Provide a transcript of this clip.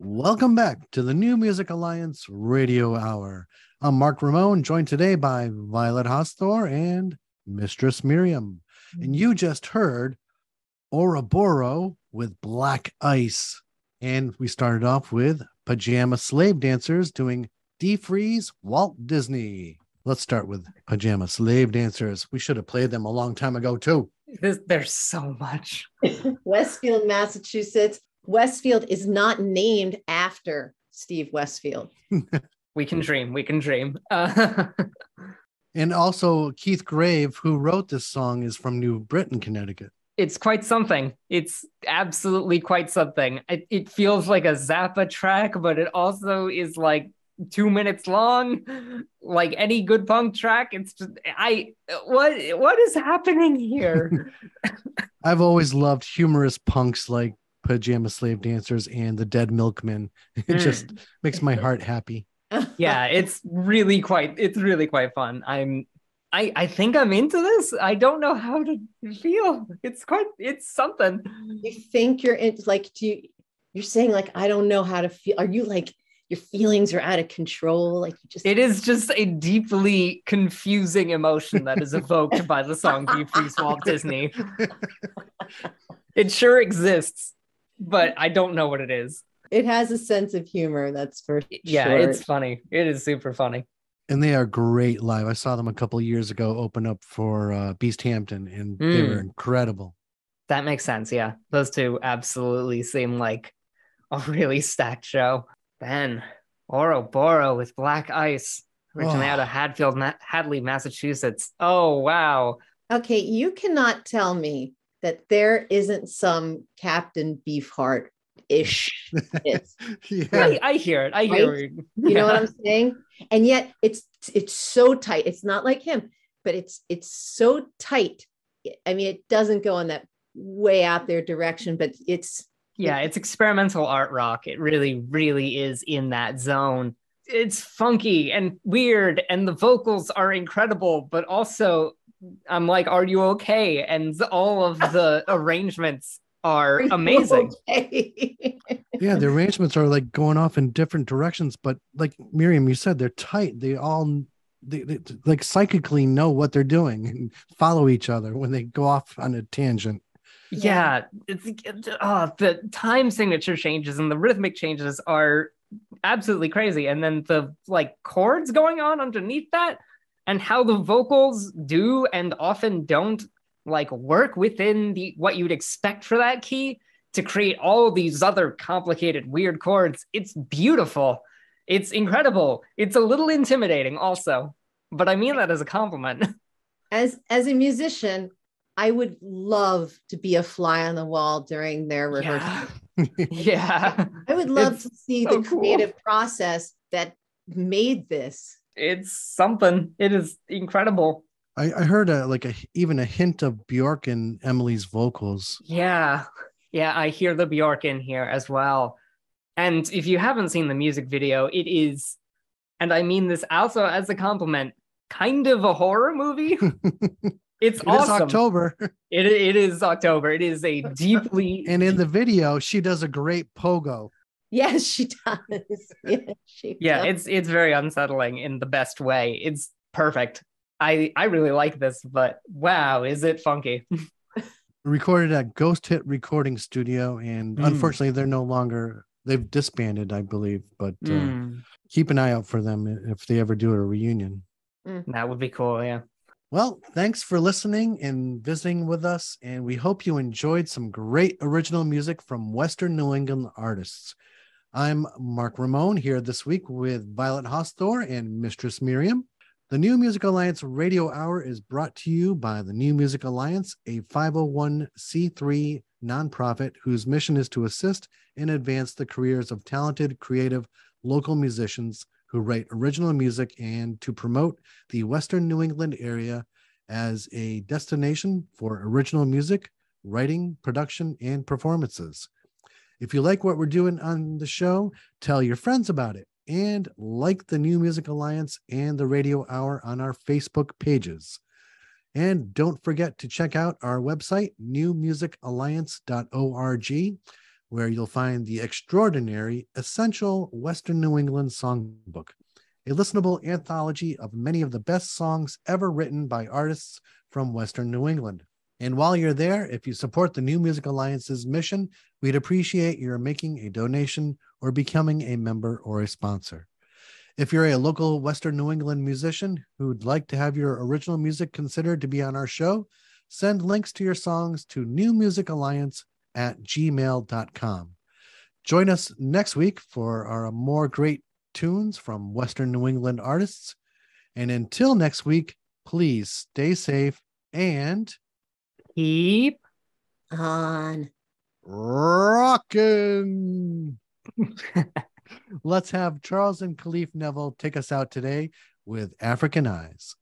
Welcome back to the New Music Alliance Radio Hour. I'm Mark Ramone, joined today by Violet Hausthor and Mistress Miriam. And you just heard OroborO with Black Ice. And we started off with Pajama Slave Dancers doing Defreeze Walt Disney. Let's start with Pajama Slave Dancers. We should have played them a long time ago, too. There's so much. Westfield, Massachusetts. Westfield is not named after Steve Westfield. We can dream. And also Keith Grave, who wrote this song, is from New Britain, Connecticut. It's quite something. It's absolutely quite something. It feels like a Zappa track, but it also is like 2 minutes long. Like any good punk track, it's just what is happening here? I've always loved humorous punks like Pajama Slave Dancers and the Dead Milkmen. It just makes my heart happy. Yeah, it's really quite fun. I think I'm into this. I don't know how to feel. It's something. You think you're in, like, you're saying like, I don't know how to feel. Are you like, your feelings are out of control? Like it is just a deeply confusing emotion that is evoked by the song Defreeze Walt Disney. It sure exists, but I don't know what it is. It has a sense of humor, that's for sure. Yeah, it's funny. It is super funny. And they are great live. I saw them a couple of years ago open up for Beast Hampton, and they were incredible. That makes sense, yeah. Those two absolutely seem like a really stacked show. Then OroborO with Black Ice, originally out of Hadley, Massachusetts. Oh, wow. Okay, you cannot tell me that there isn't some Captain Beefheart-ish. Yeah. I hear it. I hear right? it. You know what I'm saying? And yet it's so tight. It's not like him, but it's so tight. I mean, it doesn't go in that way out there direction, but it's experimental art rock. It really, really is in that zone. It's funky and weird, and the vocals are incredible, but also I'm like, are you okay? And all of the arrangements are amazing. Okay? Yeah, the arrangements are like going off in different directions, but like Miriam, you said, they're tight. They like psychically know what they're doing and follow each other when they go off on a tangent. Yeah, the time signature changes and the rhythmic changes are absolutely crazy. And then the like chords going on underneath that, and how the vocals do and often don't like work within what you'd expect for that key to create all these other complicated, weird chords. It's beautiful. It's incredible. It's a little intimidating also, but I mean that as a compliment. As a musician, I would love to be a fly on the wall during their rehearsal. Yeah. I would love to see the creative process that made this. It's something. It is incredible. I heard even a hint of Bjork in Emily's vocals. Yeah, I hear the Bjork in here as well. And if you haven't seen the music video, it is, and I mean this also as a compliment, kind of a horror movie. It's awesome. It's October. It is October. It is a deeply... And in the video, she does a great pogo. Yes, she does. It's very unsettling in the best way. It's perfect. I really like this, but wow, is it funky. Recorded at Ghost Hit Recording Studio, and unfortunately they've disbanded, I believe, but keep an eye out for them if they ever do a reunion. That would be cool, yeah. Well, thanks for listening and visiting with us, and we hope you enjoyed some great original music from Western New England artists. I'm Mark Ramone here this week with Violet Hausthor and Mistress Miriam. The New Music Alliance Radio Hour is brought to you by the New Music Alliance, a 501c3 nonprofit whose mission is to assist and advance the careers of talented, creative, local musicians who write original music and to promote the Western New England area as a destination for original music, writing, production, and performances. If you like what we're doing on the show, tell your friends about it and like the New Music Alliance and the Radio Hour on our Facebook pages. And don't forget to check out our website, newmusicalliance.org, where you'll find the extraordinary Essential Western New England Songbook, a listenable anthology of many of the best songs ever written by artists from Western New England. And while you're there, if you support the New Music Alliance's mission, we'd appreciate your making a donation or becoming a member or a sponsor. If you're a local Western New England musician who'd like to have your original music considered to be on our show, send links to your songs to newmusicalliance@gmail.com. Join us next week for our more great tunes from Western New England artists. And until next week, please stay safe and Keep on rockin'. Let's have Charles and Khalif Neville take us out today with African Eyes.